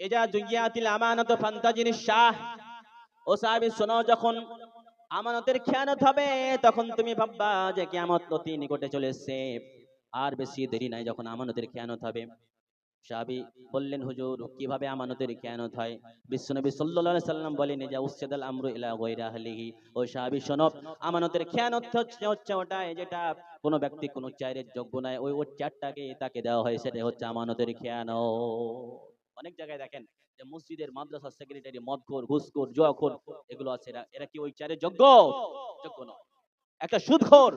এজা জুইয়াতিল আমানাতু ফান্তাজিনিস শাহ। ও সাহাবী শোনো, যখন আমানতের খেয়ানত হবে তখন তুমি ভাববা যে কিয়ামত অতি নিকটে চলে এসেছে, আর বেশি দেরি নাই যখন আমানতের খেয়ানত হবে। সাহাবী বললেন, হুজুর কিভাবে আমানতের খেয়ানত হয়? বিশ্বনবী সাল্লাল্লাহু আলাইহি সাল্লাম বলেন, যা উসদাল আমরু ইলা গায়রি আহলিহি। ও সাহাবী শোনো, আমানতের খেয়ানত হচ্ছে ওটা যেটা কোন ব্যক্তি কোন চাইরের যোগ্য নয়, ওই চারটাকে তাকে দেওয়া হয়, সেটা হচ্ছে আমানতের খেয়ানত। অনেক জায়গায় দেখেন যে মসজিদের মাদ্রাসা সেক্রেটারি মদখোর, ঘুষখোর, জুয়াখোর এগুলো আছে, এরা কি ওই চাইরের যোগ্য? যোগ্য নয়। একটা সুদখোর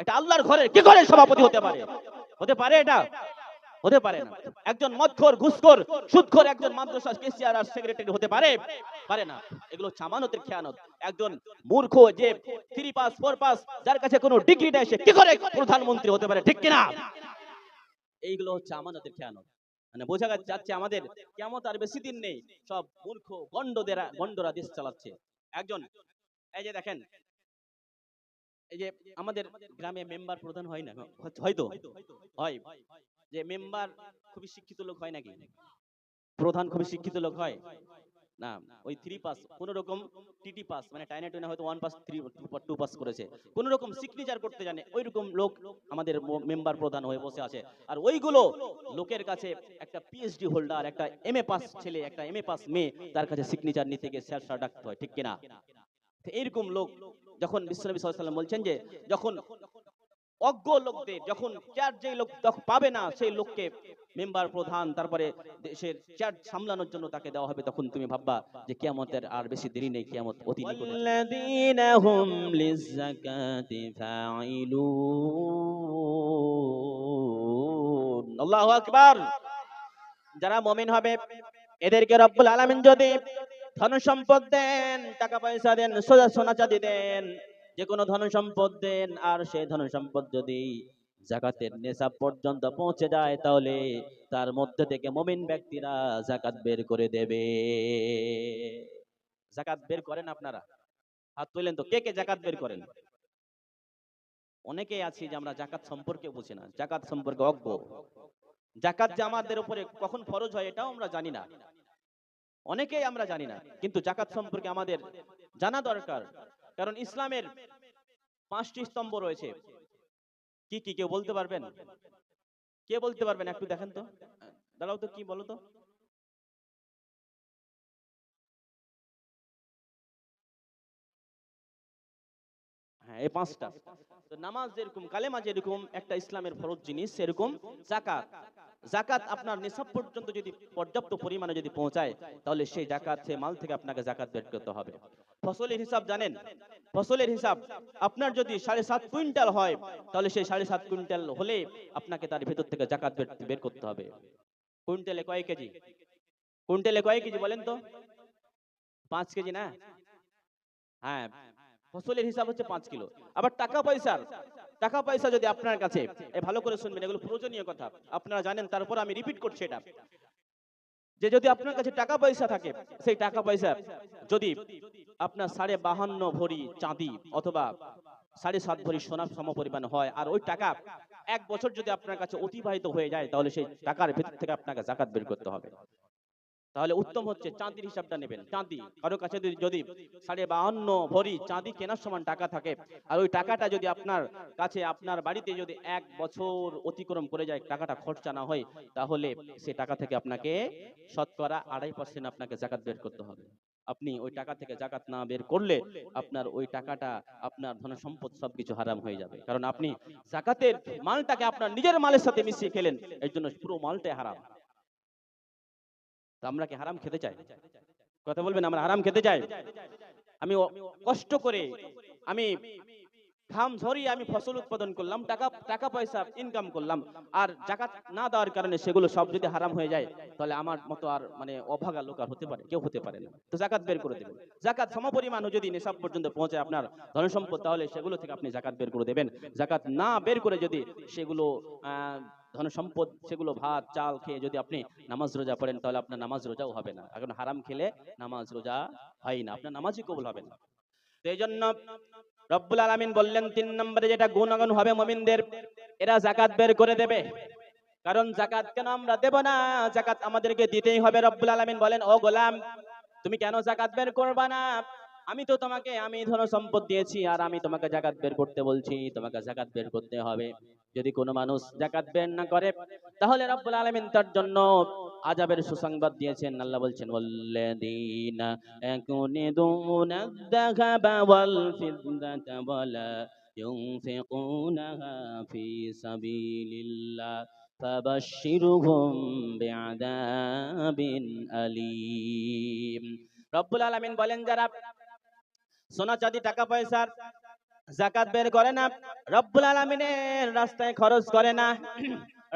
একটা আল্লাহর ঘরের কি করে সভাপতি হতে পারে? হতে পারে? এটা হতে পারে না। একজন মদখোর, ঘুষখোর, সুদখোর একজন মাদ্রাসা কেসিয়ার আর সেক্রেটারি হতে পারে? পারে না। এগুলো আমানতের খেয়ানত। একজন মূর্খ যে 3 পাস 4 পাস, যার কাছে কোনো ডিগ্রি নাই, সে কি করে প্রধানমন্ত্রী হতে পারে? ঠিক কিনা? এইগুলো হচ্ছে আমানতের খেয়ানত। মানে বোঝা যাচ্ছে আমাদের কিয়ামত আর বেশি দিন নেই। সব মূর্খ গন্ডরা দেশ চালাচ্ছে। একজন এই যে দেখেন, এই যে আমাদের গ্রামে মেম্বার প্রধান হয় না? হয়তো হয়। যে মেম্বার খুবই শিক্ষিত লোক হয় নাকি? প্রধান খুবই শিক্ষিত লোক হয় না? ওই 3 পাস, কোন রকম টিটি পাস, মানে টাইনা টুনা হয়তো 1 পাস 2 পাস করেছে, কোন রকম সিগনেচার করতে জানে, ওইরকম লোক আমাদের মেম্বার প্রধান হয়ে বসে আছে। আর ওইগুলো লোকের কাছে একটা পিএইচডি হোল্ডার, একটা এমএ পাস ছেলে, একটা এমএ পাস মেয়ে, তার কাছে সিগনেচার নিতে গিয়ে স্যার ডাকতে হয়। ঠিক কিনা? তো এইরকম লোক যখন বিশ্বনবী সাল্লাল্লাহু আলাইহি ওয়াসাল্লাম বলছেন যে যখন অজ্ঞ লোকদের, যখন চেয়ার যে লোক পাবে না, সেই লোককে মেম্বার প্রধান, তারপরে দেশের চেয়ার সামলানোর জন্য তাকে দেওয়া হবে, তখন তুমি ভাববা যে কিয়ামতের আর বেশি দেরি নেই, কিয়ামত অতি নিকটে। ওয়াল্লাযীনা হুম লিয-যাকাতি ফাঈলুন। আল্লাহু আকবার। যারা মুমিন হবে এদেরকে রব্বুল আলামিন যদি ধন সম্পদ দেন, টাকা পয়সা দেন, সোনা চাঁদি দেন, যে কোনো ধন সম্পদ দেন, আর সেই ধন সম্পদ যদি যাকাতের নিসাব পর্যন্ত পৌঁছে যায়, তাহলে তার মধ্যে থেকে মুমিন ব্যক্তিরা যাকাত বের করে দেবে। যাকাত বের করেন আপনারা? হাত তুলেন তো, কে কে যাকাত বের করেন? অনেকেই আছি যে আমরা যাকাত সম্পর্কে বুঝি না, যাকাত সম্পর্কে অজ্ঞ। যাকাত যে আমাদের উপরে কখন ফরজ হয় এটাও আমরা জানি না, অনেকেই আমরা জানি না। কিন্তু যাকাত সম্পর্কে আমাদের জানা দরকার, কারণ ইসলামের 5টি স্তম্ভ রয়েছে। কি কি কেউ বলতে পারবেন? কে বলতে পারবেন? একটু দেখেন তো, দাঁড়াও তো, কি বলো তো? হ্যাঁ, এই 5টা। তো নামাজ যেরকম, কালেমা যেরকম একটা ইসলামের ফরজ জিনিস, সেরকম যাকাত। যাকাত আপনার নিসাব পর্যন্ত যদি পর্যাপ্ত পরিমাণে যদি পৌঁছায়, তাহলে সেই যাকাত, সেই মাল থেকে আপনাকে যাকাত বের করতে হবে। ফসলের হিসাব জানেন? ফসলের হিসাব আপনার যদি 7.5 কুইন্টাল হয়, তাহলে সেই 7.5 কুইন্টাল হলে আপনাকে তার ভেতর থেকে যাকাত বের করতে হবে। কুইন্টালে কয় কেজি? কুইন্টালে কয় কেজি বলেন তো? 5 কেজি না? হ্যাঁ, ফসলের হিসাব হচ্ছে 5 কিলো। আবার টাকা পয়সা যদি আপনার কাছে, ভালো করে শুনবেন, এগুলো প্রয়োজনীয় কথা, আপনারা জানেন, তারপর আমি রিপিট করছি এটা, যে যদি আপনার কাছে টাকা পয়সা থাকে, সেই টাকা পয়সা যদি আপনার 52.5 ভরি চাঁদি অথবা 7.5 ভরি সোনার সমপরিমাণ হয়, আর ওই টাকা 1 বছর যদি আপনার কাছে অতিবাহিত হয়ে যায়, তাহলে সেই টাকার ভেতর থেকে আপনাকে যাকাত বের করতে হবে। তাহলে উত্তম হচ্ছে চাঁদির হিসাবটা নেবেন। চাঁদি কারো কাছে যদি 52.5 ভরি চাঁদি কেনার সমান টাকা থাকে, আর ওই টাকাটা যদি আপনার কাছে, আপনার বাড়িতে যদি 1 বছর অতিক্রম করে যায়, টাকাটা খরচা না হয়, তাহলে সে টাকা থেকে আপনাকে শতকরা 2.5% আপনাকে যাকাত বের করতে হবে। আপনি ওই টাকা থেকে যাকাত না বের করলে আপনার ওই টাকাটা, আপনার ধন সম্পদ সবকিছু হারাম হয়ে যাবে, কারণ আপনি যাকাতের মালটাকে আপনার নিজের মালের সাথে মিশিয়ে খেলেন, এর জন্য পুরো মালটাই হারাম। তো আমরা কি হারাম খেতে চাই? কথা বলবেন, আমরা হারাম খেতে চাই? আমি কষ্ট করে, আমি ঘাম ঝরিয়ে আমি ফসল উৎপাদন করলাম, টাকা পয়সা ইনকাম করলাম, আর যাকাত না দেওয়ার কারণে সেগুলো সব যদি হারাম হয়ে যায়, তাহলে আমার মতো আর মানে অভাগা লোক আর হতে পারে? কেউ হতে পারে না। তো যাকাত বের করে দেবেন। যাকাত সমপরিমাণ যদি নিসাব পর্যন্ত পৌঁছায় আপনার ধন সম্পদ, তাহলে সেগুলো থেকে আপনি যাকাত বের করে দেবেন। যাকাত না বের করে যদি সেগুলো ধন সম্পদ, সেগুলো ভাত চাল খেয়ে যদি আপনি নামাজ রোজা পড়েন, তাহলে আপনার নামাজ রোজাও হবে না, কারণ হারাম খেলে নামাজ রোজা হয় না, আপনার নামাজই কবুল হবে না। তো এই জন্য রব্বুল আলামিন বললেন 3 নম্বরে যেটা গুণগান হবে মুমিনদের, এরা যাকাত বের করে দেবে। কারণ যাকাত কেন আমরা দেব না? যাকাত আমাদেরকে দিতেই হবে। রব্বুল আলামিন বলেন, ও গোলাম, তুমি কেন যাকাত বের করবা না? আমি তো তোমাকে আমি ধন সম্পদ দিয়েছি, আর আমি তোমাকে যাকাত বের করতে বলছি, তোমাকে যাকাত বের করতে হবে। যদি কোনো মানুষ যাকাত বের না করে, তাহলে রব্বুল আলামিন তার জন্য আযাবের সুসংবাদ দিয়েছেন। আল্লাহ বলছেন, ওয়াল্লাযীনা ইয়াকুনিদুনা আয-যাহাবা ওয়াল ফিদ্দাতা ওয়ালা ইউনফিকুনাহা ফি সাবিলিল্লাহ ফাবাশশিরহুম বিআযাবিন আলীম। রব্বুল আলামিন বলেন, যারা সোনা চাঁদি টাকা পয়সার যাকাত বের করে না, রব্বুল আলামিনের রাস্তায় খরচ করে না,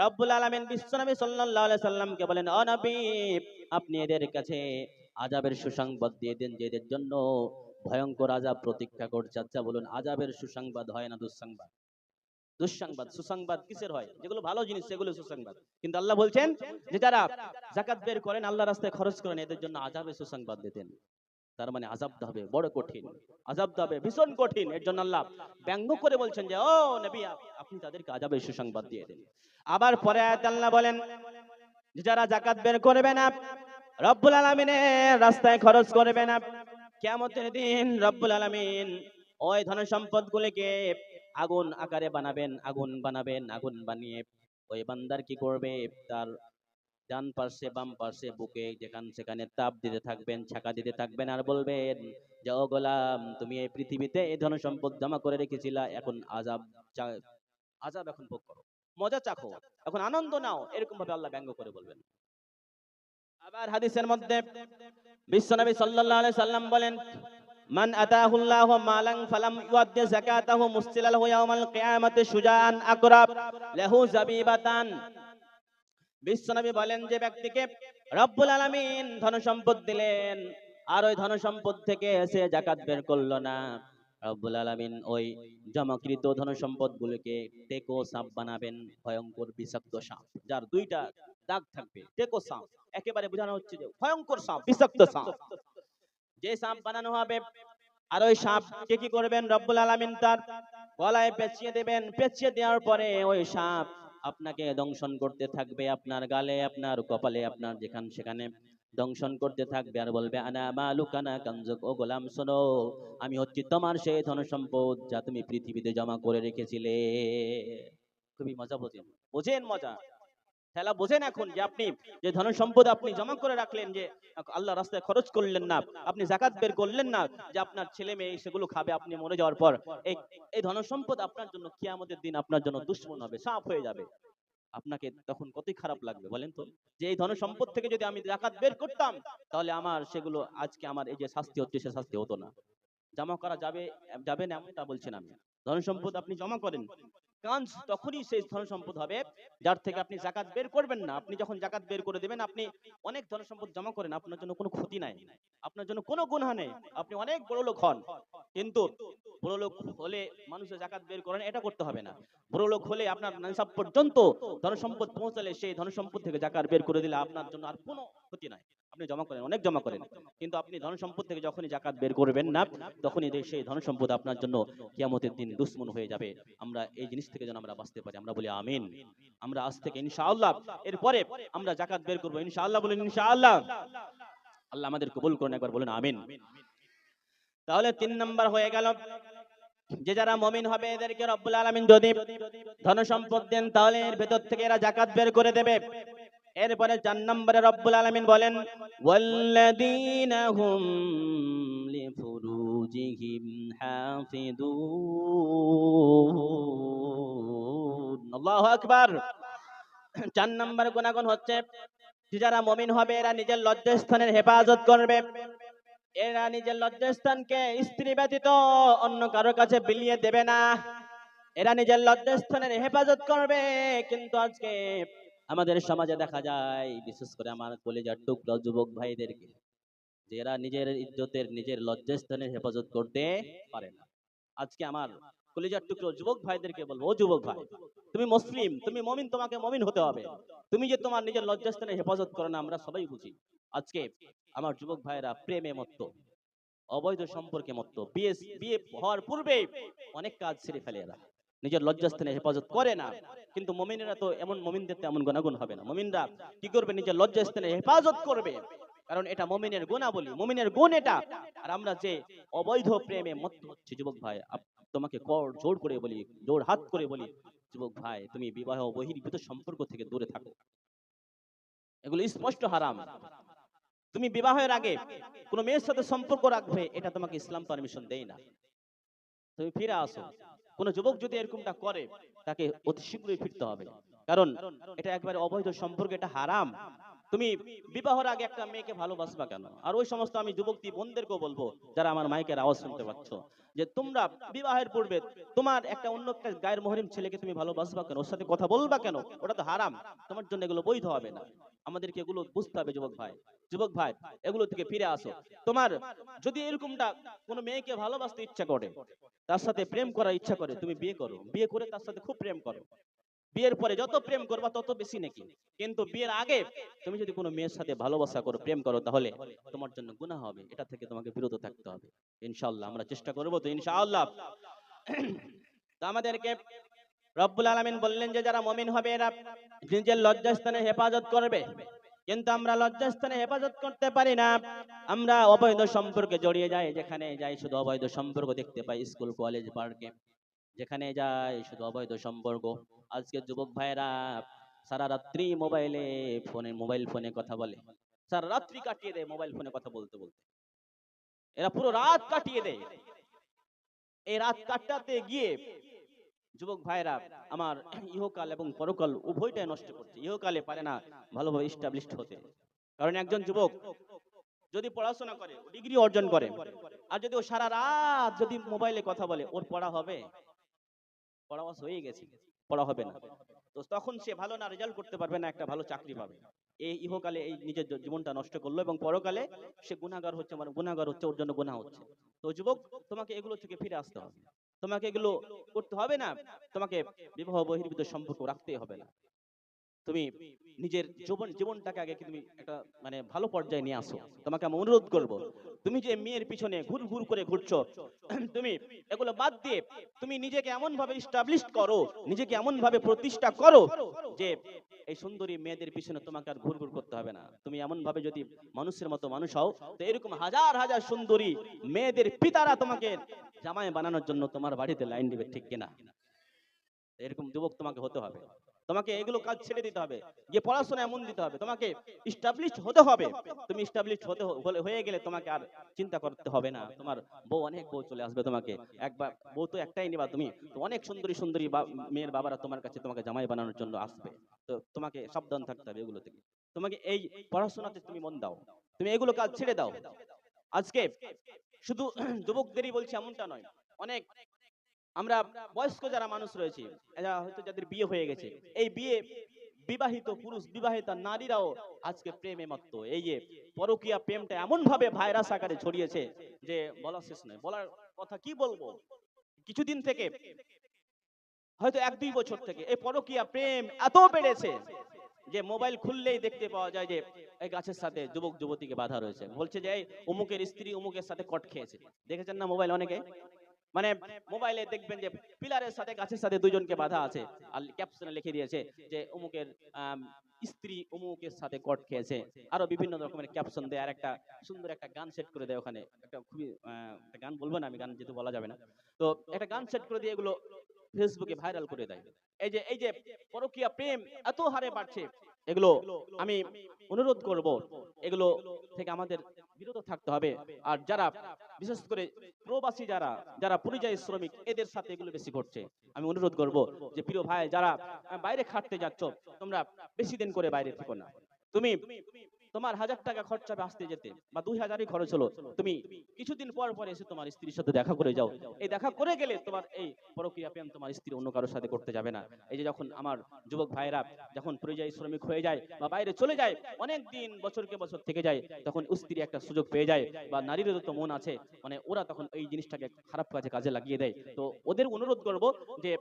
রব্বুল আলামিন বিশ্বনবী সাল্লাল্লাহু আলাইহি সাল্লামকে বলেন, ও নবী, আপনি এদের কাছে আযাবের সুসংবাদ দিয়ে দেন, যে এদের জন্য ভয়ঙ্কর আযাব প্রতীক্ষা করছে। আচ্ছা বলুন, আযাবের সুসংবাদ হয় না দুঃসংবাদ? দুঃসংবাদ সুসংবাদ কিসের হয়? যেগুলো ভালো জিনিস সেগুলো সুসংবাদ। কিন্তু আল্লাহ বলছেন যে যারা যাকাত বের করেন, আল্লাহর রাস্তায় খরচ করেন, এদের জন্য আযাবের সুসংবাদ দিতেন। তার মানে আযাবটা হবে বড় কঠিন, আযাবটা হবে ভীষণ কঠিন। এর জন্য আল্লাহ ব্যঙ্গ করে বলছেন যে, ও নবী, আপনি তাদেরকে আযাবের সুসংবাদ দিয়ে দেন। আবার পরে আয়াতে আল্লাহ বলেন যে যারা যাকাত বের করবে না, রব্বুল আলামিনের রাস্তায় খরচ করবে না, কিয়ামতের দিন রব্বুল আলামিন ওই ধন সম্পদগুলিকে আগুন আকারে বানাবেন, আগুন বানাবেন, আগুন বানিয়ে ওই বান্দার কি করবে, তার ডান পাশে বাম পাশে বুকে যেখানে সেখানে তাপ দিতে থাকবেন, ছাকা দিতে থাকবেন, আর বলবেন যে, ও গোলাম, তুমি এই পৃথিবীতে এই ধন সম্পদ জমা করে রেখেছিলা, এখন আযাব এখন ভোগ করো, মজা চাখো, এখন আনন্দ নাও। এরকম ভাবে আল্লাহ ব্যঙ্গ করে বলবেন। আবার হাদিসের মধ্যে বিশ্বনবী সাল্লাল্লাহু আলাইহি সাল্লাম বলেন, মান আতাহুল্লাহু মালান ফালাম ইউআদ্দি যাকাতাহু মুসতিলা লাহু ইয়াউমাল কিয়ামাতি শুজাআন আকরাব লাহু যাবিবাতান। বিশ্বনবী বলেন, যে ব্যক্তিকে রব্বুল আলামিন ধন সম্পদ দিলেন, আর ওই ধন সম্পদ থেকে সে যাকাত বের করলো না, রব্বুল আলামিন ওই জমাকৃত ধন সম্পদ গুলোকে টেকো সাপ বানাবেন, ভয়ঙ্কর বিষাক্ত সাপ, যার দুইটা দাগ থাকবে। টেকো সাপ একেবারে বোঝানো হচ্ছে যে ভয়ঙ্কর সাপ, বিষাক্ত সাপ, যে সাপ বানানো হবে। আর ওই সাপকে কি করবেন, রব্বুল আলামিন তার গলায় পেঁচিয়ে দেবেন। পেঁচিয়ে দেওয়ার পরে ওই সাপ আপনাকে দংশন করতে থাকবে, আপনার গালে, আপনার কপালে, আপনার যেখানে সেখানে দংশন করতে থাকবে, আর বলবে, আনা মালুকানা কানজুক, ও গোলাম শোনো, আমি হচ্ছি তোমার সেই ধন সম্পদ যা তুমি পৃথিবীতে জমা করে রেখেছিলে। খুবই মজা বোঝেন, বোঝেন মজা, খেলা বোঝেন এখন, যে আপনি যে ধন সম্পদ আপনি জমা করে রাখলেন, যে আল্লাহ রাস্তায় খরচ করলেন না, আপনি যাকাত বের করলেন না, যে আপনার ছেলে মেয়ে সেগুলো খাবে আপনি মরে যাওয়ার পর, এই এই ধন সম্পদ আপনার জন্য কিয়ামতের দিন আপনার জন্য দুশমন হবে, সাপ হয়ে যাবে। আপনাকে তখন কতই খারাপ লাগবে বলেন তো, যে এই ধন সম্পদ থেকে যদি আমি যাকাত বের করতাম, তাহলে আমার সেগুলো আজকে আমার এই যে শাস্তি হচ্ছে সে শাস্তি হতো না। জমা করা যাবে যাবে না এমনটা বলছেন আমি। ধন সম্পদ আপনি জমা করেন, কারণ তখনই সেই ধন সম্পদ হবে যার থেকে আপনি যাকাত বের করবেন না। আপনি যখন যাকাত বের করে দেবেন, আপনি অনেক ধন সম্পদ জমা করেন, আপনার জন্য কোনো ক্ষতি নাই, আপনার জন্য কোনো গুনাহ নেই, আপনি অনেক বড় লোক হন। কিন্তু বড় লোক হলে মানুষের যাকাত বের করেন, এটা করতে হবে না। বড় লোক হলে আপনার নিসাব পর্যন্ত ধন সম্পদ পৌঁছালে সেই ধন সম্পদ থেকে যাকাত বের করে দিলে আপনার জন্য আর কোনো ক্ষতি নাই। আপনি জমা করেন, অনেক জমা করেন, কিন্তু আপনি ধন সম্পদ থেকে যখনই যাকাত বের করবেন না, তখনই সেই ধন সম্পদ আপনার জন্য কিয়ামতের দিন দুশমন হয়ে যাবে। আমরা এই জিনিস থেকে যেন আমরা বাঁচতে পারি, আমরা বলি আমিন। আমরা আজ থেকে ইনশাআল্লাহ এরপরে আমরা যাকাত বের করব ইনশাআল্লাহ, বলেন ইনশাআল্লাহ। আল্লাহ আমাদের কবুল করুন, একবার বলেন আমিন। তাহলে 3 নাম্বার হয়ে গেল, যে যারা মুমিন হবে এদেরকে রব্বুল আলামিন যদি ধন সম্পদ দেন, তাহলে এর ভেতর থেকে এরা যাকাত বের করে দেবে। এরপরে 4 নম্বরে রব্বুল আলামিন বলেন, ওয়াল্লাযীনা হুম লিফুরুজিহিম হাফিযুন। আল্লাহু আকবার। 4 নম্বর গুণাগুণ হচ্ছে, যে যারা মুমিন হবে এরা নিজের লজ্জাস্থানের হেফাজত করবে। এরা নিজের লজ্জাস্থানকে স্ত্রী ব্যতীত অন্য কারো কাছে বিলিয়ে দেবে না। এরা নিজের লজ্জাস্থানের হেফাজত করবে। কিন্তু আজকে আমাদের সমাজে দেখা যায়, বিশেষ করে আমার কলিজার টুকরা যুবক ভাইদেরকে, যে এরা নিজের ইজ্জতের, নিজের লজ্জাস্থানের হেফাজত করতে পারে না। আজকে আমার কলিজার টুকরো যুবক ভাইদেরকে বলবো, ও যুবক ভাই, তুমি মুসলিম, তুমি মুমিন, তোমাকে মুমিন হতে হবে। তুমি যে তোমার নিজের লজ্জাস্থানের হেফাজত করো না, আমরা সবাই বুঝি। আজকে আমার যুবক ভাইরা প্রেমে মত্ত, অবৈধ সম্পর্কে মত্ত, বিয়ে হওয়ার পূর্বে অনেক কাজ ছেড়ে ফেলে এরা। নিজের লজ্জাস্থানে হেফাজত করে না। কিন্তু মুমিনেরা তো এমন, মুমিনদের তো এমন গুনাহগুন হবে না। মুমিনরা কি করবে? নিজের লজ্জাস্থানে হেফাজত করবে, কারণ এটা মুমিনের গুণাবলী, মুমিনের গুণ এটা। আর আমরা যে অবৈধ প্রেমে মত্ত হচ্ছি যুবক ভাই, তোমাকে কর জোর করে বলি, জোর হাত করে বলি, যুবক ভাই তুমি বিবাহ বহির্ভূত সম্পর্ক থেকে দূরে থাকো। এগুলো স্পষ্ট হারাম। তুমি বিবাহের আগে কোন মেয়ের সাথে সম্পর্ক রাখবে, এটা তোমাকে ইসলাম পারমিশন দেয় না। তুমি ফিরে আসো। কোন যুবক যদি এরকমটা করে, তাকে অতি শীঘ্রই ফিরতে হবে, কারণ এটা একবারে অবৈধ সম্পর্ক, এটা হারাম। তুমি বিবাহের আগে একটা মেয়েকে ভালোবাসবা কেন? আর ওই সমস্ত আমি যুবতী বোনদেরকেও বলবো, যারা আমার মাইকের আওয়াজ শুনতে পাচ্ছ, যে তোমরা বিবাহের পূর্বে তোমার একটা অন্য একটা গায়ের মহরিম ছেলেকে তুমি ভালোবাসবা কেন? ওর সাথে কথা বলবা কেন? ওটা তো হারাম। তোমার জন্য এগুলো বৈধ হবে না। আমাদেরকে এগুলো বুঝতে হবে যুবক ভাই। যুবক ভাই, এগুলো থেকে ফিরে আসো। তোমার যদি এরকমটা কোনো মেয়েকে ভালোবাসতে ইচ্ছা করে, তার সাথে প্রেম করার ইচ্ছা করে, তুমি বিয়ে করো। বিয়ে করে তার সাথে খুব প্রেম করো। বিয়ের পরে যত প্রেম করবা তত বেশি নাকি। কিন্তু বিয়ের আগে তুমি যদি কোনো মেয়ের সাথে ভালোবাসা করো, প্রেম করো, তাহলে তোমার জন্য গুনাহ হবে। এটা থেকে তোমাকে বিরত থাকতে হবে। ইনশাআল্লাহ আমরা চেষ্টা করব তো ইনশাআল্লাহ। তো আমাদেরকে রব্বুল আলামিন বললেন যে যারা মুমিন হবে এরা নিজের লজ্জাস্থানে হেফাজত করবে। কিন্তু আমরা লজ্জাস্থানে হেফাজত করতে পারি না। আমরা অবৈধ সম্পর্কে জড়িয়ে যাই, যেখানে যাই শুধু অবৈধ সম্পর্ক দেখতে পাই। স্কুল, কলেজ, পার্কে যেখানে যাই শুধু অবৈধ সম্পর্ক। আজকে যুবক ভাইরা সারা রাত্রি মোবাইল ফোনে কথা বলে, সারা রাত্রি কাটিয়ে দেয় মোবাইল ফোনে কথা বলতে বলতে। এরা পুরো রাত কাটিয়ে দেয়। এই রাত কাটাতে গিয়ে যুবক ভাইরা আমার ইহকাল এবং পরকাল উভয়টাই নষ্ট করছে। ইহকালে পারে না ভালোভাবে এস্টাবলিশড হতে, কারণ একজন যুবক যদি পড়াশোনা করে, ডিগ্রি অর্জন করে, আর যদি ও সারা রাত যদি মোবাইলে কথা বলে, ওর পড়া হবে? পড়া হয়ে গেছে, পড়া হবে না। তো তখন সে ভালো না রেজাল্ট করতে পারবে না, একটা ভালো চাকরি পাবে। এই ইহকালে এই নিজের জীবনটা নষ্ট করলো, এবং পরকালে সে গুনাহগার হচ্ছে, মানে গুনাহগার হচ্ছে, ওর জন্য গুনাহ হচ্ছে। তো যুবক, তোমাকে এগুলো থেকে ফিরে আসতে হবে। তোমাকে এগুলো করতে হবে না। তোমাকে বিবাহ বহির্ভূত সম্পর্ক রাখতেই হবে না। তুমি নিজের জীবনটাকে আগে কি তুমি একটা মানে ভালো পর্যায়ে নিয়ে আসো। তোমাকে আমি অনুরোধ করব, তুমি যে মেয়ের পিছনে ঘুর ঘুর করে ঘুরছো, তুমি এগুলো বাদ দিয়ে তুমি নিজেকে এমন ভাবে এস্টাবলিশ করো, নিজেকে এমন ভাবে প্রতিষ্ঠা করো, যে এই সুন্দরী মেয়েদের পিছনে তোমাকে আর ঘুর ঘুর করতে হবে না। তুমি এমন ভাবে যদি মানুষের মতো মানুষ হও, তো এরকম হাজার হাজার সুন্দরী মেয়েদের পিতারা তোমাকে জামাই বানানোর জন্য তোমার বাড়িতে লাইন দিবে, ঠিক কিনা? এরকম যুবক তোমাকে হতে হবে। তোমাকে এগুলো কাজ ছেড়ে দিতে হবে, যে পড়াশোনা এমন দিতে হবে, তোমাকে এস্টাবলিশড হতে হবে। তুমি এস্টাবলিশড হয়ে গেলে তোমাকে আর চিন্তা করতে হবে না। তোমার অনেক বউ চলে আসবে তোমাকে। একবার বউ তো একটাই নিবা তুমি, তো অনেক সুন্দরী সুন্দরী মেয়ের বাবারা তোমার কাছে তোমাকে জামাই বানানোর জন্য আসবে। তো তোমাকে সাবধান থাকতে হবে এগুলো থেকে। তোমাকে এই পড়াশোনাতে তুমি মন দাও, তুমি এগুলো কাজ ছেড়ে দাও। আজকে শুধু যুবকদেরই বলছি এমনটা নয়, অনেক আমরা বয়স্ক যারা মানুষ রয়েছে, এরা হয়তো যাদের বিয়ে হয়ে গেছে, এই বিবাহিত পুরুষ, বিবাহিতা নারীরাও আজকে প্রেমে মত্ত। এই যে পরকীয়া প্রেমটা এমন ভাবে ভাইরাস আকারে ছড়িয়েছে, যে বলা শেষ নয়। বলার কথা কি বলবো, কিছুদিন থেকে হয়তো 1-2 বছর থেকে এই পরকীয়া প্রেম এত বেড়েছে, যে মোবাইল খুললেই দেখতে পাওয়া যায় যে এই গাছের সাথে যুবক যুবতীকে বাধা রয়েছে। বলছে যে এই অমুকের স্ত্রী অমুকের সাথে কট খেয়েছে। দেখেছেন না মোবাইল অনেকে? মানে মোবাইলে দেখবেন যে পিলারের সাথে গাছের সাথে দুইজনকে বাধা আছে, আর ক্যাপশনে লিখে দিয়েছে যে অমুকের স্ত্রী অমুকের সাথে কট খেয়েছে। আরো বিভিন্ন রকমের ক্যাপশন দেয়, আর একটা সুন্দর একটা গান সেট করে দেয় ওখানে। একটা খুবই একটা গান বলবো না আমি, গান যেহেতু বলা যাবে না, তো একটা গান সেট করে দিয়ে এগুলো ফেসবুকে ভাইরাল করে দেয়। এই যে পরকীয়া প্রেম এত হারে বাড়ছে, এগুলো আমি অনুরোধ করব, এগুলো থেকে আমাদের বিরত থাকতে হবে। আর যারা বিশেষ করে প্রবাসী, যারা যারা পরিযায়ী শ্রমিক, এদের সাথে এগুলো বেশি ঘটছে। আমি অনুরোধ করব যে প্রিয় ভাই, যারা বাইরে খাটতে যাচ্ছ, তোমরা বেশি দিন করে বাইরে থেকো না। তুমি তোমার 1000 টাকা খরচা হবে আসতে যেতে, বা 2000ই খরচ হলো, তুমি কিছুদিন পর পর এসে তোমার স্ত্রীর সাথে দেখা করে যাও। এই দেখা করে গেলে তোমার এই পরকীয়া প্রেম তোমার স্ত্রী অন্য কারোর সাথে করতে যাবে না। এই যে যখন আমার যুবক ভাইরা যখন পরিযায়ী শ্রমিক হয়ে যায় বা বাইরে চলে যায়, অনেক দিন বছরকে বছর থেকে যায়, তখন স্ত্রী একটা সুযোগ পেয়ে যায়, বা নারীরও তো মন আছে, মানে ওরা তখন এই জিনিসটাকে খারাপ কাজে লাগিয়ে দেয়। তো ওদের অনুরোধ করব যে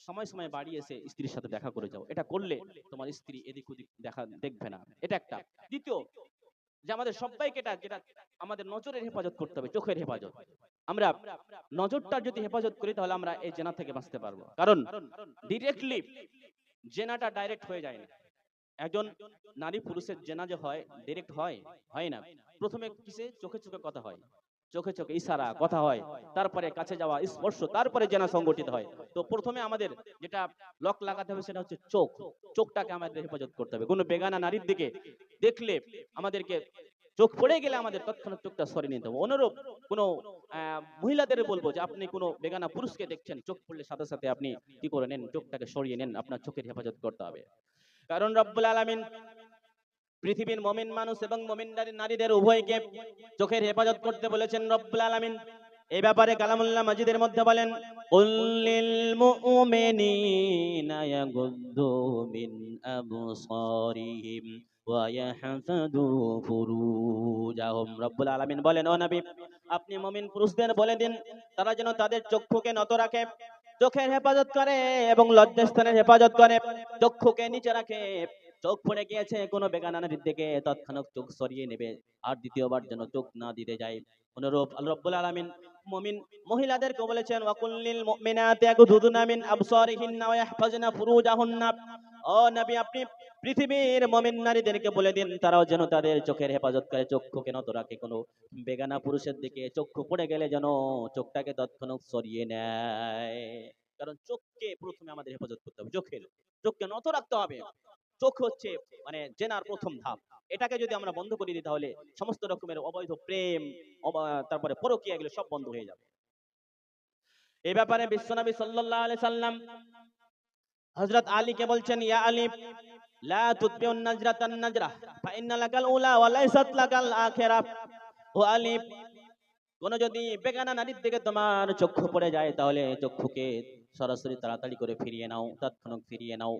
সময় সময় বাড়ি এসে স্ত্রীর সাথে দেখা করে যাও। এটা করলে তোমার স্ত্রী এদিক ওদিক দেখবে না। এটা একটা। দ্বিতীয়, যে আমাদের সবাইকে যেটা আমাদের নজরের হেফাজত করতে হবে, চোখের হেফাজত। আমরা নজরটা যদি হেফাজত করি তাহলে আমরা এই জেনা থেকে বাঁচতে পারবো। কারণ ডিরেক্টলি জেনাটা ডাইরেক্ট হয়ে যায় না। একজন নারী পুরুষের জেনা যে হয় ডাইরেক্ট হয়, হয় না। প্রথমে কিসে চোখে চোখে কথা হয়, চোখে চোখে ইশারা কথা হয়, তারপরে কাছে যাওয়া স্পর্শ, তারপরে জেনা সংগঠিত হয়। তো প্রথমে আমাদের যেটা লক লাগাতে হবে সেটা হচ্ছে চোখ। চোখটাকে আমাদের হেফাজত করতে হবে। কোনো বেগানা নারীর দিকে দেখলে আমাদেরকে চোখ পড়ে গেলে আমাদের তৎক্ষণাৎ চোখটা সরিয়ে নিতে হবে। অনুরূপ কোনো মহিলাদের বলবো যে আপনি কোনো বেগানা পুরুষকে দেখছেন, চোখ পড়লে সাথে সাথে আপনি কি করে নেন, চোখটাকে সরিয়ে নেন, আপনার চোখের হেফাজত করতে হবে। কারণ রব্বুল আলামিন পৃথিবীর মুমিন মানুষ এবং মুমিন নারীদের উভয়কে চোখের হেফাজত করতে বলেছেন রব্বুল আলামিন। এই ব্যাপারে কালামুল্লাহ মাজিদের মধ্যে বলেন, কুল লিল মুমিনিনা ইয়াগুদ্দু মিন আবসারিহিম ওয়া ইয়াহফাযু ফুরুজাহুম। রব্বুল আলামিন বলেন, ও নবী আপনি মুমিন পুরুষদের বলে দিন তারা যেন তাদের চক্ষুকে নত রাখে, চোখের হেফাজত করে এবং লজ্জাস্থানের হেফাজত করে, চক্ষুকে নিচে রাখে। চোখ পড়ে গিয়েছে কোনো বেগানা নারীর দিকে তৎক্ষণাৎ চোখ সরিয়ে নেবে, আর দ্বিতীয়বার যেন চোখ না দিতে যায়। অনুরূপ রব্বুল আলামিন মুমিন মহিলাদেরকে বলেছেন, ওয়াকুল্লিল মুমিনাতি ইয়াগুদুনা মিন আবসারিহিন্না ওয়া ইয়াহফাজনা ফুরুজাহুন্না। ও নবী আপনি পৃথিবীর মুমিন নারীদেরকে বলে দিন তারাও যেন তাদের চোখের হেফাজত করে, চক্ষুকে নত রাখে। কোনো বেগানা পুরুষের দিকে চক্ষু পড়ে গেলে যেন চোখটাকে তৎক্ষণাৎ সরিয়ে নেয়। কারণ চোখকে প্রথমে আমাদের হেফাজত করতে হবে, চোখকে নত রাখতে হবে। চোখ হচ্ছে মানে জেনার প্রথম ধাপ। এটাকে যদি আমরা বন্ধ করে দিই তাহলে সমস্ত রকমের অবৈধ প্রেম, তারপরে পরকীয়া, এগুলো সব বন্ধ হয়ে যাবে। এই ব্যাপারে বিশ্বনবী সাল্লাল্লাহু আলাইহি সাল্লাম হযরত আলীকে বলছেন, ইয়া আলী লা তুতবিউন নাজরাতান নাজরা ফা ইন্না লাকাল উলা ওয়া লাইসাত লাকাল আখিরা। ও আলী কোন যদি বেগানা নারীর দিকে তোমার চক্ষু পড়ে যায় তাহলে চক্ষুকে সরাসরি তাড়াতাড়ি করে ফিরিয়ে নাও, তৎক্ষণাৎ ফিরিয়ে নাও।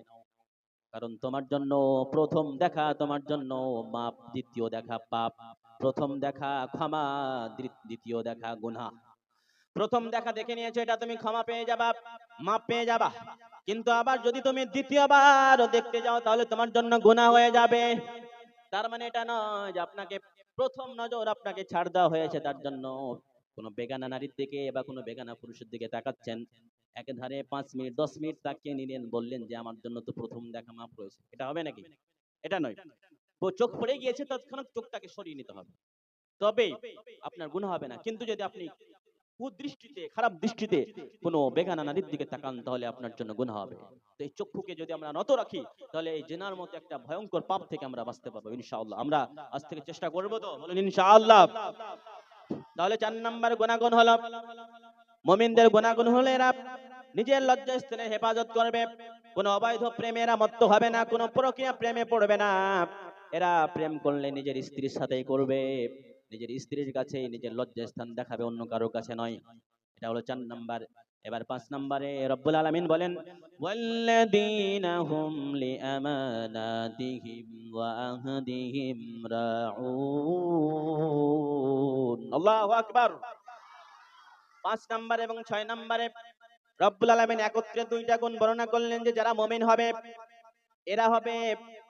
কারণ তোমার জন্য প্রথম দেখা তোমার জন্য মাপ, দ্বিতীয় দেখা পাপ। প্রথম দেখা ক্ষমা, দ্বিতীয় দেখা গুনাহ। প্রথম দেখা দেখে নিয়েছো, এটা তুমি ক্ষমা পেয়ে যাবা, মাপ পেয়ে যাবা। কিন্তু আবার যদি তুমি দ্বিতীয়বার দেখতে যাও তাহলে তোমার জন্য গুনাহ হয়ে যাবে। তার মানে এটা নয় যে আপনাকে প্রথম নজর আপনাকে ছাড় দেওয়া হয়েছে তার জন্য কোনো বেগানা নারীর দিকে বা কোনো বেগানা পুরুষের দিকে তাকাচ্ছেন, একেধারে 5 মিনিট 10 মিনিট তাকিয়ে নিলেন, বললেন যে আমার জন্য তো প্রথম দেখা মাপ রয়েছে, এটা হবে নাকি? এটা নয়। চোখ পড়ে গিয়েছে তৎক্ষণাৎ চোখটাকে সরিয়ে নিতে হবে, তবে আপনার গুনাহ হবে না। কিন্তু যদি আপনি কুদৃষ্টিতে, খারাপ দৃষ্টিতে কোনো বেগানা নারীর দিকে তাকান তাহলে আপনার জন্য গুনাহ হবে। তো এই চক্ষুকে যদি আমরা নত রাখি তাহলে এই জিনার মতো একটা ভয়ঙ্কর পাপ থেকে আমরা বাঁচতে পারবো ইনশাআল্লাহ। আমরা আজ থেকে চেষ্টা করব, তো বলেন ইনশাআল্লাহ। তাহলে 4 নাম্বার গুনাহগুণ হলো, মুমিনদের গুনাহগুণ হলো এরা নিজের লজ্জাস্থানের হেফাজত করবে, কোনো অবৈধ প্রেমে এরা মত্ত হবে না, কোনো পরকীয়া প্রেমে পড়বে না। এরা প্রেম করলে নিজের স্ত্রীর সাথেই করবে, নিজের স্ত্রীর কাছেই নিজের লজ্জাস্থান দেখাবে, অন্য কারো কাছে নয়। এটা হলো 4 নাম্বার। এবার 5 নম্বরে রব্বুল আলামিন বলেন, ওয়াল্লাযীনা হুম লিআমানাতিহিম ওয়া আহদিহিম রাউন। আল্লাহু আকবার। 5 নাম্বার এবং 6 নম্বরে রব্বুল আলামিন একত্রে দুইটা গুণ বর্ণনা করলেন যে যারা মুমিন হবে এরা হবে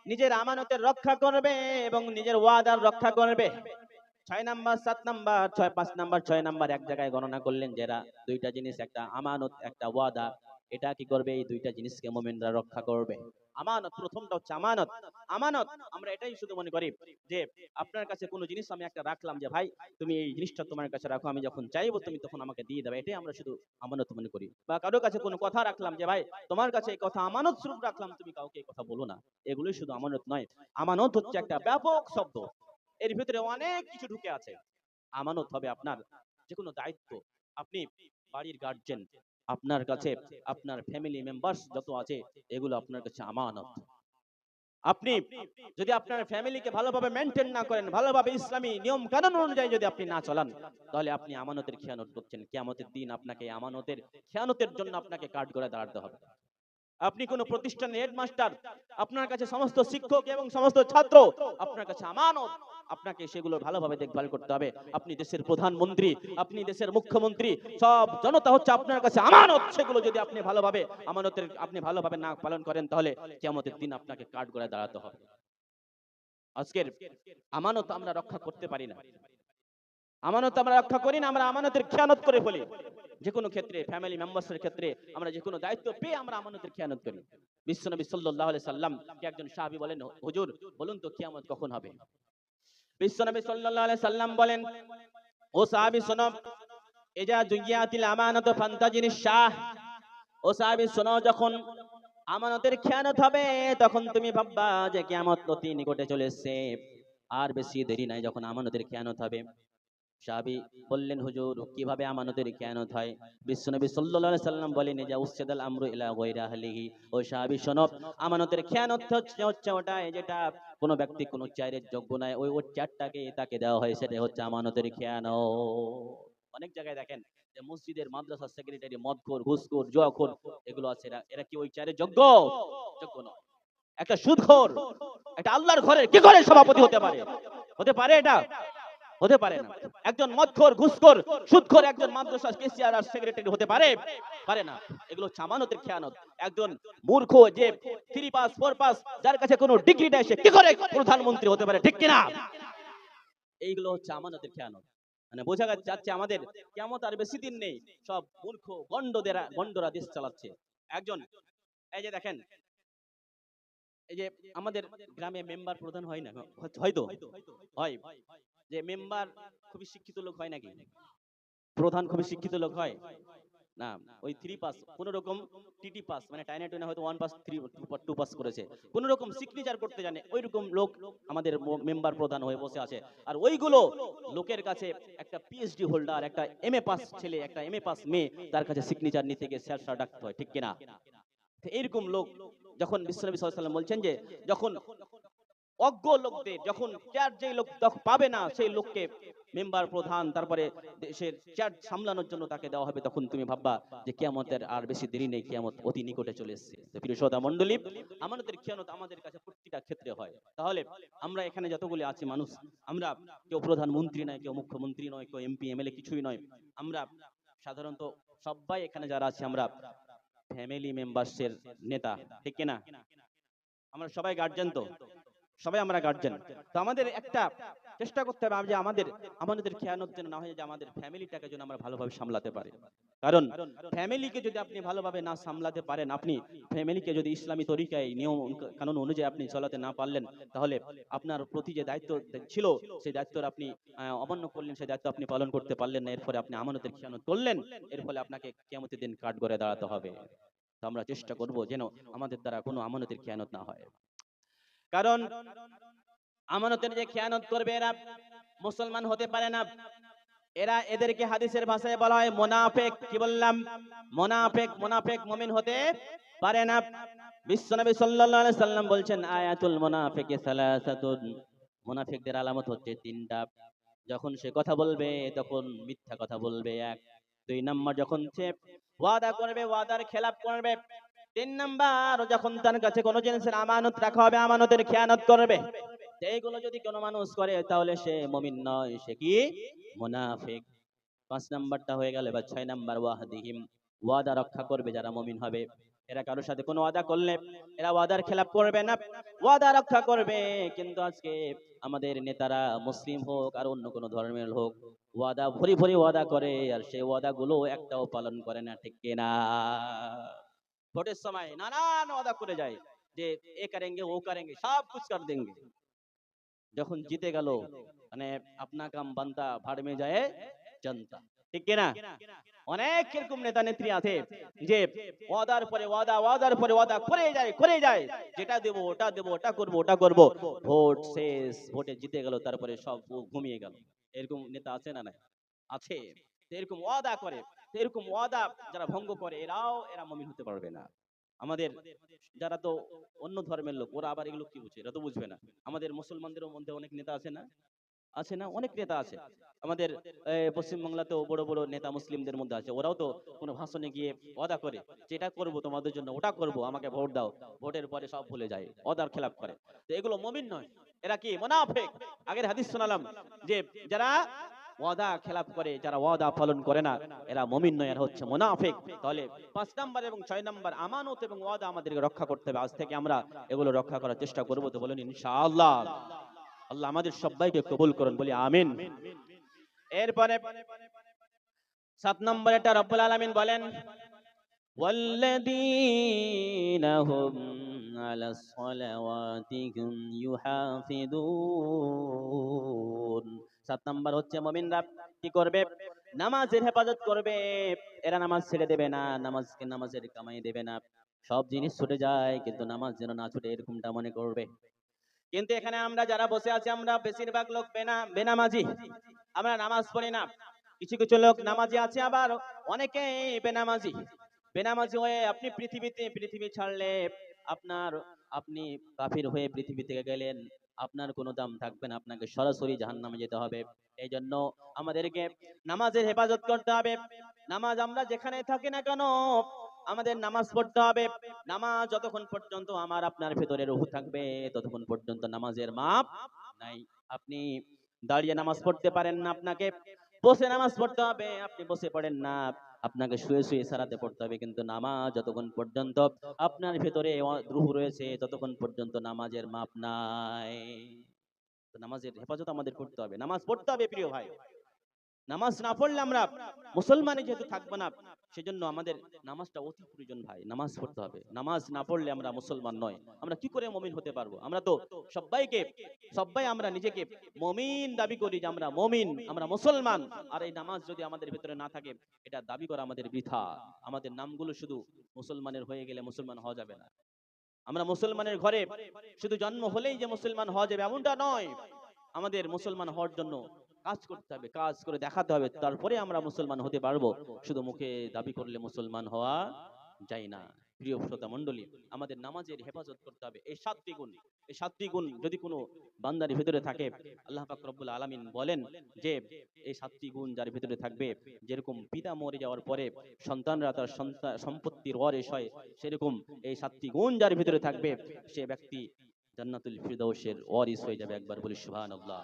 নিজের আমানতের রক্ষা করবে এবং নিজের ওয়াদার রক্ষা করবে। 6 নাম্বার 7 নাম্বার 5 নাম্বার 6 নাম্বার এক জায়গায় গণনা করলেন যারা দুইটা জিনিস, একটা আমানত একটা ওয়াদা, এটা কি করবে? এই দুইটা জিনিসকে মুমিনরা রক্ষা করবে। আমানত, প্রথমটা হচ্ছে আমানত। আমানত আমরা এটাই শুধু মনে করি যে আপনার কাছে কোনো জিনিস আমি একটা রাখলাম যে ভাই তুমি এই জিনিসটা তোমার কাছে রাখো, আমি যখন চাইবো তুমি তখন আমাকে দিয়ে দেবে, এটাই আমরা শুধু আমানত মনে করি। বা কারো কাছে কোনো কথা রাখলাম যে ভাই তোমার কাছে এই কথা আমানত স্বরূপ রাখলাম, তুমি কাউকে এই কথা বলো না, এগুলোই শুধু আমানত নয়। আমানত হচ্ছে একটা ব্যাপক শব্দ, এর ভিতরে অনেক কিছু ঢুকে আছে। আমানত হবে আপনার যে কোনো দায়িত্ব, আপনি বাড়ির গার্জেন, আপনার কাছে আপনার ফ্যামিলি মেম্বার্স যত আছে এগুলো আপনার কাছে আমানত। আপনি যদি আপনার ফ্যামিলিকে ভালোভাবে মেনটেন না করেন, ভালোভাবে ইসলামী নিয়ম কানুন অনুযায়ী যদি আপনি না চলান, তাহলে আপনি আমানতের খেয়ানত করছেন। কিয়ামতের দিন আপনাকে আমানতের খেয়ানতের জন্য আপনাকে কাঠ করে দাঁড়াতে হবে। আপনি কোন প্রতিষ্ঠানের হেডমাস্টার, আপনার কাছে সমস্ত শিক্ষক এবং সমস্ত ছাত্র আপনার কাছে আমানত, আপনাকে সেগুলো ভালোভাবে দেখভাল করতে হবে। আপনি দেশের প্রধানমন্ত্রী, আপনি দেশের মুখ্যমন্ত্রী, সব জনতা হচ্ছে আপনার কাছে আমানত। সেগুলো যদি আপনি ভালোভাবে আমানতের আপনি ভালোভাবে না পালন করেন তাহলে কিয়ামতের দিন আপনাকে কাঠগড়ায় দাঁড়াতে হবে। আজকের আমানত আমরা রক্ষা করতে পারি না। আমানত আমরা রক্ষা করি না, আমরা আমানতের খেয়ানত করে ফেলি। যে কোনো ক্ষেত্রে, ফ্যামিলি মেম্বার্সের ক্ষেত্রে আমরা যে কোনো দায়িত্ব পেয়ে আমরা আমানতের খেয়ানত করি। বিশ্বনবী সাল্লাল্লাহু আলাইহি সাল্লাম কে একজন সাহাবী বলেন, হুজুর বলুন তো কিয়ামত কখন হবে? বিশ্বনবী সাল্লাল্লাহু আলাইহি সাল্লাম বলেন, ও সাহাবী শোনো, ইজা জুইয়াতিল আমানাতু ফান্তাজিনিস শাহ। ও সাহাবী শোনো, যখন আমানতের খেয়ানত হবে তখন তুমি ভাববা যে কিয়ামত অতি নিকটে চলে এসেছে, আর বেশি দেরি নাই যখন আমানতের খেয়ানত হবে। সাহাবী বললেন, হুজুর কিভাবে আমানতের খেয়ানত হয়? বিশ্বনবী সাল্লাল্লাহু আলাইহি সাল্লাম বলেন, যে উসিদাল আমরু ইলা গায়রি আহলিহি। ও সাহাবী শোনো, আমানতের খেয়ানত হচ্ছে ওটা যেটা কোন ব্যক্তি কোন চাইরের যোগ্য নয়, ওই চারটাকে তাকে দেওয়া হয়, সেটা হচ্ছে আমানতের খেয়ানত। অনেক জায়গায় দেখেন যে মসজিদের মাদ্রাসার সেক্রেটারি মদখোর, ঘুষখোর, জুয়াখোর এগুলো আছে, এরা কি ওই চাইরের যোগ্য? যোগ্য নয়। একটা সুদখোর, একটা আল্লাহর ঘরের কি করে সভাপতি হতে পারে? হতে পারে? এটা হতে পারে না। একজন মদখোর, ঘুষখোর, সুদখোর একজন মাদ্রাসা কেসিয়ার আর সেক্রেটারি হতে পারে? পারে না। এগুলো হচ্ছে আমানতের খেয়ানত। একজন মূর্খ যে 3 পাস 4 পাস, যার কাছে কোনো ডিগ্রি নাই, সে কি করে প্রধানমন্ত্রী হতে পারে? ঠিক কিনা? এইগুলো হচ্ছে আমানতের খেয়ানত। মানে বোঝা যাচ্ছে আমাদের কিয়ামত আর বেশি দিন নেই। সব মূর্খ গন্ডরা দেশ চালাচ্ছে। একজন, এই যে দেখেন, এই যে আমাদের গ্রামে মেম্বার প্রধান হয় না? হয়তো হয়। যে মেম্বার খুবই শিক্ষিত লোক হয় নাকি? প্রধান খুবই শিক্ষিত লোক হয় না? ওই 3 পাস, কোন রকম টিটি পাস, মানে টাইনা টুনা হয়তো 1 পাস 2 পাস করেছে, কোন রকম সিগনেচার করতে জানে, ওইরকম লোক আমাদের মেম্বার প্রধান হয়ে বসে আছে। আর ওইগুলো লোকের কাছে একটা পিএইচডি হোল্ডার, একটা এমএ পাস ছেলে, একটা এমএ পাস মেয়ে, তার কাছে সিগনেচার নিতে গিয়ে স্যার ডাকতে হয়। ঠিক কিনা? তো এরকম লোক যখন বিশ্বনবী সাল্লাল্লাহু আলাইহি ওয়াসাল্লাম বলছেন যে যখন অজ্ঞ লোকদের, যখন চেয়ার যে লোক পাবে না সেই লোককে মেম্বার প্রধান, তারপরে দেশের চেয়ার সামলানোর জন্য তাকে দেওয়া হবে, তখন তুমি ভাববা যে কিয়ামতের আর বেশি দেরি নেই, কিয়ামত অতি নিকটে চলে এসেছে। তো প্রিয় শ্রোতা মণ্ডলী, আমাদের খেয়ানত আমাদের কাছে প্রতিটা ক্ষেত্রে হয়। তাহলে আমরা এখানে যতগুলি আছি মানুষ, আমরা কেউ প্রধানমন্ত্রী নয়, কেউ মুখ্যমন্ত্রী নয়, কেউ এমপি এমএলএ কিছুই নয়। আমরা সাধারণত সবাই এখানে যারা আছি আমরা ফ্যামিলি মেম্বার্সের নেতা। ঠিক কিনা? আমরা সবাই গার্জেন, তো সবাই আমরা গার্জেন। তো আমাদের একটা চেষ্টা করতে হবে যে আমাদের খেয়ানত যেন না হয়, যে আমাদের ফ্যামিলিটাকে যেন আমরা ভালোভাবে সামলাতে পারি। কারণ ফ্যামিলিকে যদি আপনি ভালোভাবে না সামলাতে পারেন, আপনি ফ্যামিলিকে যদি ইসলামী তরিকায় নিয়ম কানুন অনুযায়ী আপনি চলাতে না পারলেন, তাহলে আপনার প্রতি যে দায়িত্ব ছিল সেই দায়িত্ব আপনি অমান্য করলেন, সেই দায়িত্ব আপনি পালন করতে পারলেন না, এর ফলে আপনি আমানতের খেয়ানত করলেন, এর ফলে আপনাকে কিয়ামতের দিন কাঠগড়ায় দাঁড়াতে হবে। তো আমরা চেষ্টা করব যেন আমাদের দ্বারা কোনো আমানতের খেয়ানত না হয়। কারণ আমানতের যে খেয়ানত করবে এরা মুসলমান হতে পারে না। এদেরকে হাদিসের ভাষায় বলা হয় মুনাফিক। কি বললাম? মুনাফিক। মুনাফিক মুমিন হতে পারে না। বিশ্বনবী সাল্লাল্লাহু আলাইহি সাল্লাম বলছেন, আয়াতুল মুনাফিকি সালাসাতুন। মুনাফিকদের আলামত হচ্ছে 3টা। যখন সে কথা বলবে তখন মিথ্যা কথা বলবে, 1। 2 নাম্বার, যখন সে ওয়াদা করবে ওয়াদার খেলাপ করবে। 3 নাম্বার, যখন তার কাছে কোনো জিনিসের আমানত রাখা হবে আমানতের খেয়ানত করবে। এইগুলো যদি কোনো মানুষ করে তাহলে সে মুমিন নয়, সে কি? মুনাফিক। 5 নাম্বারটা হয়ে গেল। এবার 6 নাম্বার, ওয়াহদিহিম। ওয়াদা রক্ষা করবে যারা মুমিন হবে। এরা কারোর সাথে কোনো ওয়াদা করলে এরা ওয়াদার খেলাপ করবে না, ওয়াদা রক্ষা করবে। কিন্তু আজকে আমাদের নেতারা মুসলিম হোক আর অন্য কোনো ধর্মের হোক, ওয়াদা ভরি ভরি ওয়াদা করে, আর সেই ওয়াদাগুলো একটাও পালন করে না। ঠিক কিনা? ভোটের সময় নানান ওয়াদা করে যায় যে এ করেঙ্গে ও করেঙ্গে, সব কুছ কর দেঙ্গে। যখন জিতে গেল, মানে আপনা কাম বান্তা ভাড় মে যায় জনতা। ঠিক কিনা? অনেক এরকম নেতা নেত্রী আছে যে ওয়াদার পরে ওয়াদা, ওয়াদার পরে ওয়াদা করে যায়, যেটা দেবো ওটা দেবো, ওটা করবো ওটা করবো। ভোট শেষ, ভোটে জিতে গেল, তারপরে সব ঘুমিয়ে গেল। এরকম নেতা আছে না? নাই? আছে। এরকম ওয়াদা করে, এরকম ওয়াদা যারা ভঙ্গ করে এরা মুমিন হতে পারবে না। আমাদের যারা তো অন্য ধর্মের লোক, ওরা আবার এগুলো কি বুঝে? এরা তো বুঝবে না। আমাদের মুসলমানদের মধ্যে অনেক নেতা আছে না? আছে না? অনেক নেতা আছে আমাদের পশ্চিমবাংলাতেও বড় বড় নেতা মুসলিমদের মধ্যে আছে। ওরাও তো কোনো ভাষণে গিয়ে ওয়াদা করে, যেটা করব তোমাদের জন্য, ওটা করব, আমাকে ভোট দাও। ভোটের পরে সব ভুলে যায়, ওয়াদার খেলাপ করে। তো এগুলো মুমিন নয়, এরা কি? মুনাফিক। আগের হাদিস শোনালাম যে যারা ওয়াদা খেলাপ করে, যারা ওয়াদা পালন করে না, এরা মুমিন নয়, এরা হচ্ছে মুনাফিক। তাহলে 5 নাম্বার এবং 6 নাম্বার, আমানত এবং ওয়াদা আমাদেরকে রক্ষা করতে হবে। আজ থেকে আমরা এগুলো রক্ষা করার চেষ্টা করব। তো বলেন ইনশাআল্লাহ। আল্লাহ আমাদের সবাইকে কবুল করুন, বলি আমিন। এরপরে 7 নম্বরে এটা রব্বুল আলামিন বলেন ওয়াল্লাযীনা হুম আলাস সালাওয়াতিহিম ইউহাফিযুন। 7 নাম্বার হচ্ছে মুমিনরা কি করবে? নামাজের হেফাজত করবে। এরা নামাজ ছেড়ে দেবে না, নামাজের কামাই দেবে না। সব জিনিস ছুটে যায় কিন্তু নামাজ যেন না ছুটে, এরকমটা মনে করবে। কিন্তু এখানে আমরা যারা বসে আছি, আমরা বেশিরভাগ লোক বেনামাজি। আমরা নামাজ পড়ি না। কিছু কিছু লোক নামাজি আছে, আবার অনেকেই বেনামাজি। বেনামাজি হয়ে আপনি পৃথিবী ছাড়লে আপনার আপনি কাফির হয়ে পৃথিবী থেকে গেলেন, আপনার কোনো দাম থাকবে না, আপনাকে সরাসরি জাহান্নামে যেতে হবে। এই জন্য আমাদেরকে নামাজের হেফাজত করতে হবে। নামাজ আমরা যেখানে থাকি না কেন, আমাদের নামাজ পড়তে হবে। নামাজ যতক্ষণ পর্যন্ত আমার আপনার ভেতরে রূহ থাকবে, ততক্ষণ পর্যন্ত নামাজের মাপ নাই। আপনি দাঁড়িয়ে নামাজ পড়তে পারেন না, আপনাকে বসে নামাজ পড়তে হবে। আপনি বসে পড়েন না, আপনাকে শুয়ে শুয়ে সারাতে পড়তে হবে। কিন্তু নামাজ যতক্ষণ পর্যন্ত আপনার ভেতরে রূহ রয়েছে, ততক্ষণ পর্যন্ত নামাজের মাপ নাই। তো নামাজের হেফাজত আমাদের করতে হবে, নামাজ পড়তে হবে প্রিয় ভাই। নামাজ না পড়লে আমরা মুসলমানে যেহেতু থাকবো না, সেজন্য আমাদের নামাজটা অতি প্রয়োজন ভাই। নামাজ পড়তে হবে। নামাজ না পড়লে আমরা মুসলমান নয়। আমরা কি করে মুমিন হতে পারবো? আমরা তো সবাই আমরা নিজেকে মুমিন দাবি করি যে আমরা মুমিন, আমরা মুসলমান। আর এই নামাজ যদি আমাদের ভিতরে না থাকে, এটা দাবি করা আমাদের বৃথা। আমাদের নামগুলো শুধু মুসলমানের হয়ে গেলে মুসলমান হওয়া যাবে না। আমরা মুসলমানের ঘরে শুধু জন্ম হলেই যে মুসলমান হওয়া যাবে এমনটা নয়। আমাদের মুসলমান হওয়ার জন্য কাজ করতে হবে, কাজ করে দেখাতে হবে, তারপরে আমরা মুসলমান হতে পারবো। শুধু মুখে দাবি করলে মুসলমান হওয়া যায় না। প্রিয় শ্রোতা মণ্ডলী, আমাদের নামাজের হেফাজত করতে হবে। এই সাতটি গুণ যদি কোনো বান্দার ভিতরে থাকে, আল্লাহ পাক রব্বুল আলামিন বলেন যে এই সাতটি গুণ যার ভিতরে থাকবে, যেরকম পিতা মরে যাওয়ার পরে সন্তানরা তার সম্পত্তির ওয়ারিশ হয়, সেরকম এই সাতটি গুণ যার ভিতরে থাকবে, সে ব্যক্তি জান্নাতুল ফিরদাউসের ওয়ারিস হয়ে যাবে। একবার বলি সুবহানাল্লাহ।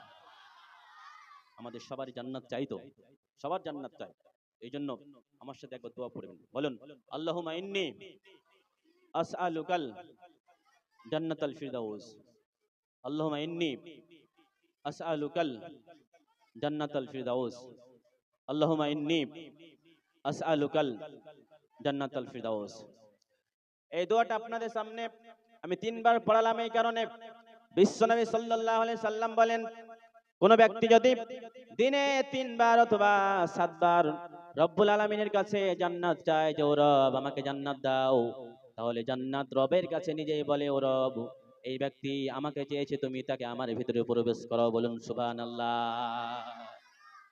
আমাদের সবারই জান্নাত চাই তো, সবার জান্নাত চাই। এই জন্য আমার সাথে একবার দোয়া পড়বেন, বলুন আল্লাহুম্মা ইন্নী আসআলুকাল জান্নাতাল ফিরদাউস। আল্লাহুম্মা ইন্নী আসআলুকাল জান্নাতাল ফিরদাউস। আল্লাহুম্মা ইন্নী আসআলুকাল জান্নাতাল ফিরদাউস। এই দোয়াটা আপনাদের সামনে আমি 3 বার পড়ালাম এই কারণে, বিশ্বনবী সাল্লাল্লাহু আলাইহি সাল্লাম বলেন, কোন ব্যক্তি যদি দিনে 3 বার অথবা 7 বার রব্বুল আলামিনের কাছে জান্নাত চায় যে ও রব আমাকে জান্নাত দাও, তাহলে জান্নাত রবের কাছে নিজেই বলে, ও রব এই ব্যক্তি আমাকে চেয়েছে, তুমি তাকে আমার ভিতরে প্রবেশ করাও। বলুন সুবহানাল্লাহ।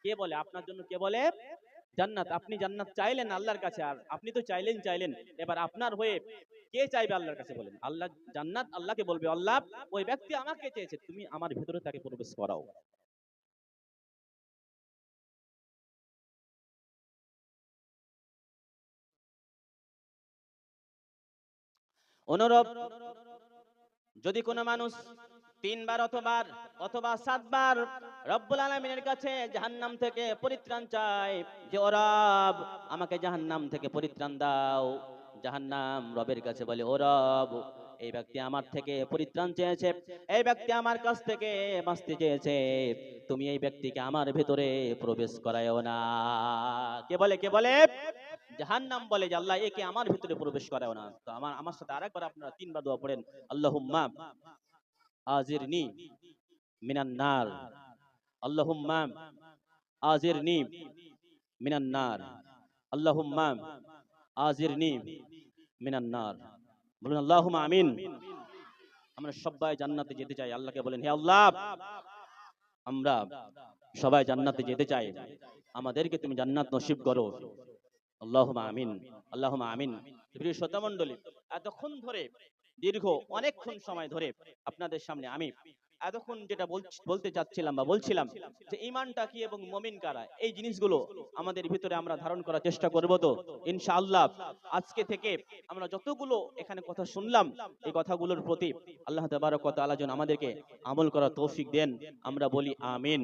কে বলে আপনার জন্য? কে বলে? জান্নাত। আপনি জান্নাত চাইলেন আল্লাহর কাছে, আর আপনি তো চাইলেন, এবার আপনার হয়ে কে চাইবে আল্লাহর কাছে? বলেন। আল্লাহ জান্নাত আল্লাহকে বলবে, আল্লাহ ওই ব্যক্তি আমাকে চেয়েছে, তুমি আমার ভিতরে তাকে প্রবেশ করাও। অনুরূপ যদি কোনো মানুষ 3 বার অথবা 7 বার রব্বুল আলামিনের কাছে জাহান্নাম থেকে পরিত্রাণ চায় যে ও রব আমাকে জাহান্নাম থেকে পরিত্রাণ দাও, জাহান্নাম রবের কাছে বলে, ও রব এই ব্যক্তি আমার থেকে পরিত্রাণ চেয়েছে, এই ব্যক্তি আমার কাছ থেকে বাঁচতে চেয়েছে, তুমি এই ব্যক্তিকে আমার ভেতরে প্রবেশ করায়ও না। কে বলে? জাহান্নাম বলে যে আল্লাহ একে আমার ভিতরে প্রবেশ করাও না। তো আমার সাথে আরেকবার আপনারা 3 বার দোয়া পড়েন, আল্লাহুম্মা আজিরনি মিনান নার। আল্লাহুম্মা আজিরনি মিনান নার। আল্লাহুম্মা আজিরনি মিনান নার। বলুন আল্লাহুম্মা আমিন। আমরা সবাই জান্নাতে যেতে চাই। আল্লাহকে বলেন, হে আল্লাহ আমরা সবাই জান্নাতে যেতে চাই, আমাদেরকে তুমি জান্নাত নসিব করো। আল্লাহুম্মা আমিন, আল্লাহুম্মা আমিন। প্রিয় শ্রোতা মণ্ডলী, এতক্ষণ ধরে দীর্ঘ অনেকক্ষণ সময় ধরে আপনাদের সামনে আমি এতক্ষণ যেটা বলতে চাচ্ছিলাম বা বলছিলাম যে ঈমানটা কি এবং মুমিন কারা, এই জিনিসগুলো আমাদের ভিতরে আমরা ধারণ করার চেষ্টা করব তো ইনশাআল্লাহ। আজকে থেকে আমরা যতগুলো এখানে কথা শুনলাম, এই কথাগুলোর প্রতি আল্লাহ তাবারক ওয়া তাআলা যেন আমাদেরকে আমল করার তৌফিক দেন। আমরা বলি আমিন।